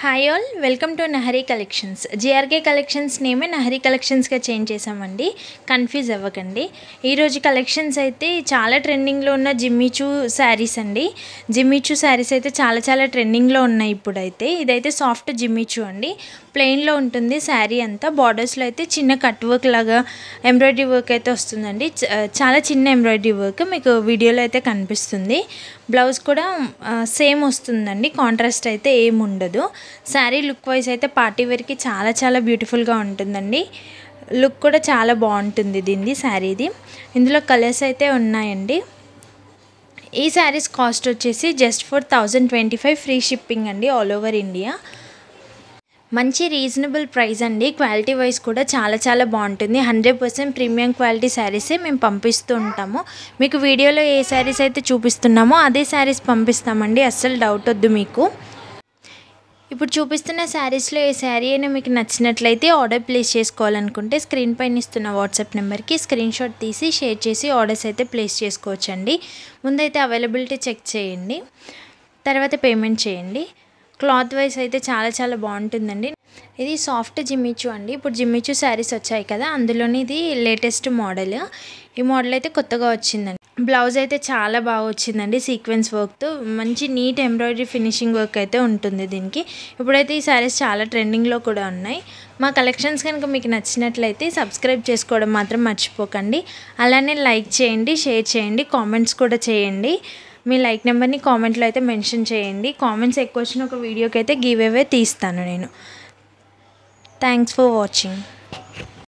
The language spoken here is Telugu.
Hi all, welcome to Nahari collections. GRK collections నేమే నహరి కలెక్షన్స్గా చేంజ్ చేసామండి, కన్ఫ్యూజ్ అవ్వకండి. ఈరోజు కలెక్షన్స్ అయితే చాలా ట్రెండింగ్లో ఉన్న జిమ్మిచూ శారీస్ అండి. జిమ్మిచూ శారీస్ అయితే చాలా ట్రెండింగ్లో ఉన్నాయి ఇప్పుడైతే. ఇదైతే సాఫ్ట్ జిమ్మిచూ అండి, ప్లెయిన్లో ఉంటుంది శారీ అంతా. బార్డర్స్లో అయితే చిన్న కట్ వర్క్ లాగా ఎంబ్రాయిడరీ వర్క్ అయితే వస్తుందండి. చాలా చిన్న ఎంబ్రాయిడరీ వర్క్ మీకు వీడియోలో అయితే కనిపిస్తుంది. బ్లౌజ్ కూడా సేమ్ వస్తుందండి, కాంట్రాస్ట్ అయితే ఏమి ఉండదు. శారీ లుక్ వైజ్ అయితే పార్టీ వేర్కి చాలా బ్యూటిఫుల్గా ఉంటుందండి. లుక్ కూడా చాలా బాగుంటుంది దీనిది, శారీది. ఇందులో కలర్స్ అయితే ఉన్నాయండి. ఈ శారీస్ కాస్ట్ వచ్చేసి జస్ట్ ఫర్ 1025 ఫ్రీ షిప్పింగ్ అండి, ఆల్ ఓవర్ ఇండియా. మంచి రీజనబుల్ ప్రైస్ అండి. క్వాలిటీ వైజ్ కూడా చాలా బాగుంటుంది. 100% ప్రీమియం క్వాలిటీ శారీసే మేము పంపిస్తూ ఉంటాము. మీకు వీడియోలో ఏ శారీస్ అయితే చూపిస్తున్నామో అదే శారీస్ పంపిస్తామండి, అస్సలు డౌట్ వద్దు మీకు. ఇప్పుడు చూపిస్తున్న శారీస్లో ఏ శారీ అయినా మీకు నచ్చినట్లయితే ఆర్డర్ ప్లేస్ చేసుకోవాలనుకుంటే స్క్రీన్ పైన ఇస్తున్న వాట్సాప్ నెంబర్కి స్క్రీన్ షాట్ తీసి షేర్ చేసి ఆర్డర్స్ అయితే ప్లేస్ చేసుకోవచ్చండి. ముందైతే అవైలబిలిటీ చెక్ చేయండి, తర్వాత పేమెంట్ చేయండి. క్లాత్ వైజ్ అయితే చాలా బాగుంటుందండి. ఇది సాఫ్ట్ జిమ్మిచూ అండి. ఇప్పుడు జిమ్మిచూ శారీస్ వచ్చాయి కదా, అందులోని ఇది లేటెస్ట్ మోడల్. ఈ మోడల్ అయితే కొత్తగా వచ్చిందండి. బ్లౌజ్ అయితే చాలా బాగా వచ్చిందండి, సీక్వెన్స్ వర్క్తో మంచి నీట్ ఎంబ్రాయిడరీ ఫినిషింగ్ వర్క్ అయితే ఉంటుంది దీనికి. ఇప్పుడైతే ఈ శారీస్ చాలా ట్రెండింగ్లో కూడా ఉన్నాయి. మా కలెక్షన్స్ కనుక మీకు నచ్చినట్లయితే సబ్స్క్రైబ్ చేసుకోవడం మాత్రం మర్చిపోకండి. అలానే లైక్ చేయండి, షేర్ చేయండి, కామెంట్స్ కూడా చేయండి. మీ లైక్ నెంబర్ని కామెంట్లో అయితే మెన్షన్ చేయండి. కామెంట్స్ ఎక్కువ వచ్చిన ఒక వీడియోకి అయితే గివ్ అవే తీస్తాను నేను. Thanks for watching.